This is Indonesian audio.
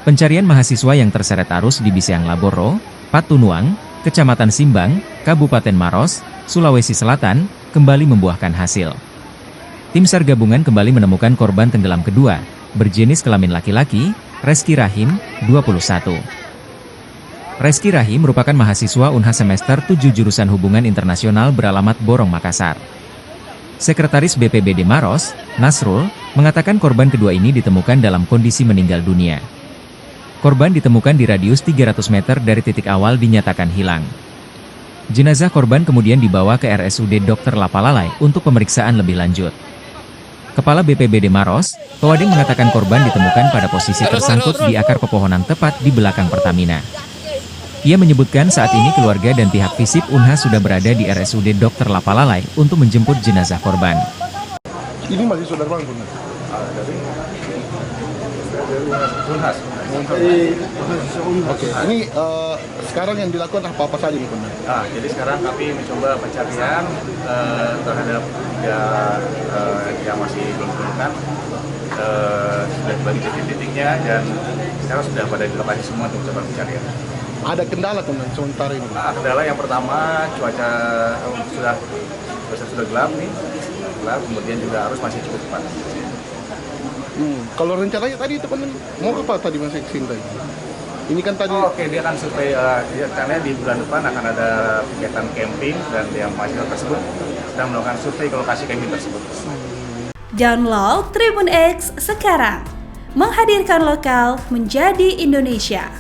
Pencarian mahasiswa yang terseret arus di Biseang Laboro, Patunuang, Kecamatan Simbang, Kabupaten Maros, Sulawesi Selatan, kembali membuahkan hasil. Tim SAR gabungan kembali menemukan korban tenggelam kedua, berjenis kelamin laki-laki, Reski Rahim, 21. Reski Rahim merupakan mahasiswa Unha semester 7 jurusan Hubungan Internasional beralamat Borong, Makassar. Sekretaris BPBD Maros, Nasrul, mengatakan korban kedua ini ditemukan dalam kondisi meninggal dunia. Korban ditemukan di radius 300 meter dari titik awal dinyatakan hilang. Jenazah korban kemudian dibawa ke RSUD Dr. Lapalalai untuk pemeriksaan lebih lanjut. Kepala BPBD Maros, Pewading mengatakan korban ditemukan pada posisi tersangkut di akar pepohonan tepat di belakang Pertamina. Ia menyebutkan saat ini keluarga dan pihak FISIP Unha sudah berada di RSUD Dr. Lapalalai untuk menjemput jenazah korban. Ini masih saudara bang Bunhas? Dari Bunhas. Oke, ini sekarang yang dilakukan apa saja nih Bunhas? Jadi sekarang kami mencoba pencarian terhadap tiga yang masih belum ditemukan. Sudah dibagi titik-titiknya dan sekarang sudah pada di lokasi semua untuk mencoba pencarian. Ada kendala teman sementara ini? Kendala yang pertama cuaca sudah gelap nih, kemudian juga arus masih cukup cepat. Kalau rencananya tadi teman mau apa tadi Mas Eksin tadi? Ini kan tadi. Oke, dia akan survei karena di bulan depan akan ada kegiatan camping dan yang mahasiswa tersebut sedang melakukan survei ke lokasi camping tersebut. Download Tribun X sekarang, menghadirkan lokal menjadi Indonesia.